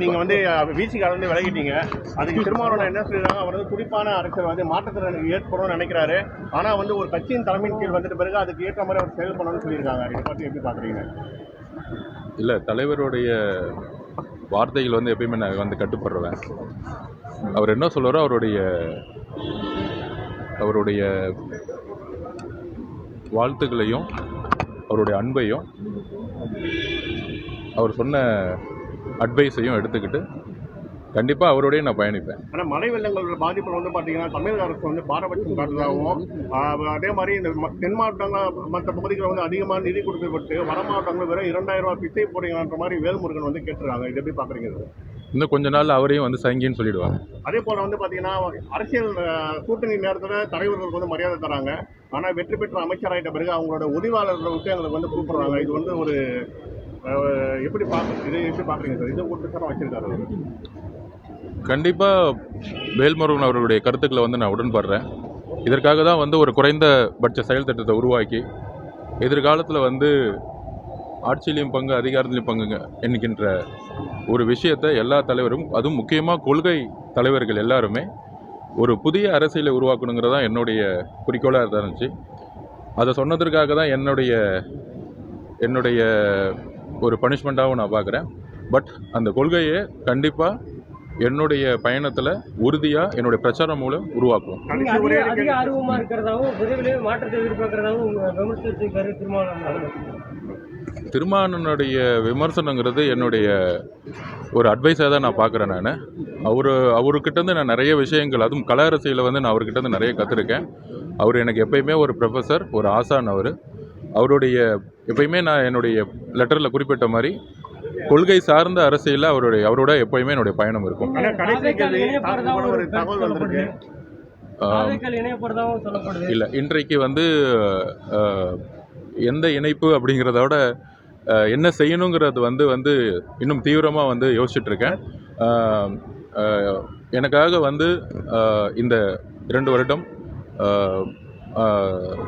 நீங்க வந்து விசிகால இருந்து விலகிட்டீங்க. அதுக்கு திருமாவளவன் என்ன சொல்றாங்க, அவர் வந்து துடிப்பான அரசியல் வந்து மாற்றத்திறனுக்கு ஏற்படும்னு நினைக்கிறாரு. ஆனா வந்து ஒரு கட்சியின் தலைமையின் கீழ் வந்துட்டு பிறகு அதுக்கு ஏற்ற மாதிரி அவர் செயல்படணும்னு சொல்லியிருக்காங்க. இதை பத்தி எப்படி பாக்குறீங்க? இல்லை, தலைவருடைய வார்த்தைகள் வந்து எப்பயுமே நான் வந்து கட்டுப்படுறேன். அவர் என்ன சொல்கிறாரோ அவருடைய வாழ்த்துக்களையும் அவருடைய அன்பையும் அவர் சொன்ன அட்வைஸையும் எடுத்துக்கிட்டு கண்டிப்பாக அவரோடய நான் பயணிப்பேன். ஆனால் மழை வெள்ளங்களோட பாதிப்பு வந்து பார்த்தீங்கன்னா தமிழக அரசு வந்து பாரபட்சம் காட்டுறதாகவும், அதே மாதிரி இந்த தென் மாவட்டங்கள் மற்ற பகுதிகளில் வந்து அதிகமாக நிதி கொடுக்கப்பட்டு வட மாவட்டங்கள் வெறும் 2000 ரூபாய் பிச்சை போடுங்கன்ற மாதிரி வேல்முருகன் வந்து கேட்டுருக்காங்க. இது எப்படி பார்க்குறீங்க? இன்னும் கொஞ்ச நாள் அவரையும் வந்து சங்கின்னு சொல்லிடுவாங்க. அதே போல் வந்து பார்த்தீங்கன்னா அரசியல் கூட்டணி நேரத்தில் தலைவர்களுக்கு வந்து மரியாதை தராங்க. ஆனால் வெற்றி பெற்ற அமைச்சராகிட்ட பிறகு அவங்களோட உதவியாளர்களை விட்டு எங்களுக்கு வந்து கூப்பிடுறாங்க. இது வந்து ஒரு எப்படி பார்க்குறீங்க சார்? இது ஒரு சாரம் வச்சிருக்காரு. கண்டிப்பாக வேல்முருகன் அவர்களுடைய கருத்துக்களை வந்து நான் உடன்படுறேன். இதற்காக தான் வந்து ஒரு குறைந்தபட்ச செயல் திட்டத்தை உருவாக்கி எதிர்காலத்தில் வந்து ஆட்சியிலையும் பங்கு அதிகாரத்திலையும் பங்குங்க என்கின்ற ஒரு விஷயத்தை எல்லா தலைவரும், அதுவும் முக்கியமாக கொள்கை தலைவர்கள் எல்லாருமே ஒரு புதிய அரசியலை உருவாக்கணுங்கிறது தான் என்னுடைய குறிக்கோளாக இருந்துச்சு. அதை சொன்னதற்காக தான் என்னுடைய ஒரு பனிஷ்மெண்ட்டாகவும் நான் பார்க்குறேன். பட் அந்த கொள்கையை கண்டிப்பாக என்னுடைய பயணத்தில் உறுதியாக என்னுடைய பிரச்சாரம் மூலம் உருவாக்குவோம். அதிக ஆர்வமாக இருக்கிறதாகவும் விரைவிலே மாற்றத்தை எதிர்பார்க்கிறதாகவும் விமர்சித்திருக்காரு திருமாவளவனுடைய விமர்சனங்கிறது என்னுடைய ஒரு அட்வைஸாக தான் நான் பார்க்குறேன். நான் அவர்கிட்டருந்து நான் நிறைய விஷயங்கள், அதுவும் கல அரசியலை வந்து நான் அவர்கிட்டருந்து நிறைய கற்றுருக்கேன். அவர் எனக்கு எப்பயுமே ஒரு ப்ரொஃபஸர், ஒரு ஆசான். அவருடைய எப்பயுமே நான் என்னுடைய லெட்டரில் குறிப்பிட்ட மாதிரி கொள்கை சார்ந்த அரசியலில் அவரோட எப்பயுமே என்னுடைய பயணம் இருக்கும். இல்லை, இன்றைக்கு வந்து எந்த இணைப்பு அப்படிங்கிறதோட என்ன செய்யணுங்கிறது வந்து இன்னும் தீவிரமாக வந்து யோசிச்சுட்ருக்கேன். எனக்காக வந்து இந்த 2 வருடம்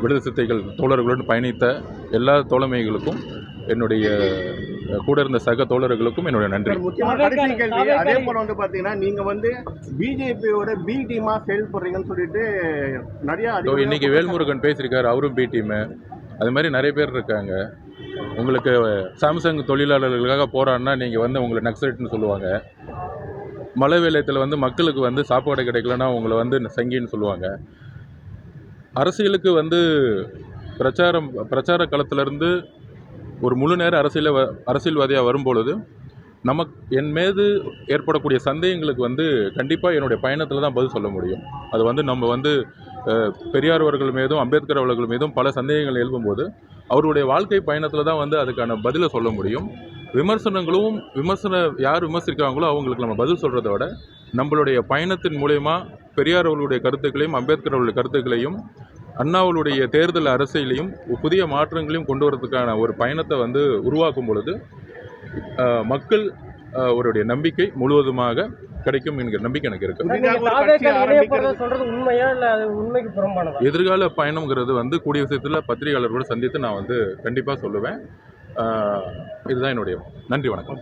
விடுதலை சிறுத்தைகள் தோழர்களுடன் பயணித்த எல்லா தோழமைகளுக்கும், என்னுடைய கூட இருந்த சக தோழர்களுக்கும் என்னுடைய நன்றி. அதே போல வந்து பாத்தீங்கன்னா நீங்க வந்து பிஜேபியோட பி டீமா செயல்படுறீங்கன்னு சொல்லிட்டு நிறைய இன்னைக்கு வேல்முருகன் பேசியிருக்காரு, அவரும் பி டீமு. அது மாதிரி நிறைய பேர் இருக்காங்க. உங்களுக்கு சாம்சங் தொழிலாளர்களுக்காக போராடினா நீங்கள் வந்து உங்களை நக்சலைட்னு சொல்லுவாங்க. மழை வெள்ளத்தில் வந்து மக்களுக்கு வந்து சாப்பாடு கிடைக்கலன்னா உங்களை வந்து சங்கின்னு சொல்லுவாங்க. அரசியலுக்கு வந்து பிரச்சார களத்திலிருந்து ஒரு முழு நேர அரசியல்வாதியாக வரும்பொழுது என் மீது ஏற்படக்கூடிய சந்தேகங்களுக்கு வந்து கண்டிப்பாக என்னுடைய பயணத்தில் தான் பதில் சொல்ல முடியும். அது வந்து நம்ம வந்து பெரியார் அவர்கள் மீதும் அம்பேத்கர் அவர்கள் மீதும் பல சந்தேகங்கள் எழுப்பும்போது அவருடைய வாழ்க்கை பயணத்தில் தான் வந்து அதுக்கான பதிலை சொல்ல முடியும். யார் விமர்சிக்காங்களோ அவங்களுக்கு நம்ம பதில் சொல்கிறத விட நம்மளுடைய பயணத்தின் மூலயமா பெரியார் அவர்களுடைய கருத்துக்களையும் அம்பேத்கர் அவர்களுடைய கருத்துக்களையும் அண்ணாவுடைய தேர்தல் அரசியலையும் புதிய மாற்றங்களையும் கொண்டு வரதுக்கான ஒரு பயணத்தை வந்து உருவாக்கும் பொழுது மக்கள் அவருடைய நம்பிக்கை முழுவதுமாக கிடைக்கும் என்கிற நம்பிக்கை எனக்கு இருக்கு. எதிர்கால பயணம்ங்கிறது வந்து கூடிய விஷயத்தில் பத்திரிகையாளர்களோடு சந்தித்து நான் வந்து கண்டிப்பாக சொல்லுவேன். இதுதான் என்னுடைய நன்றி. வணக்கம்.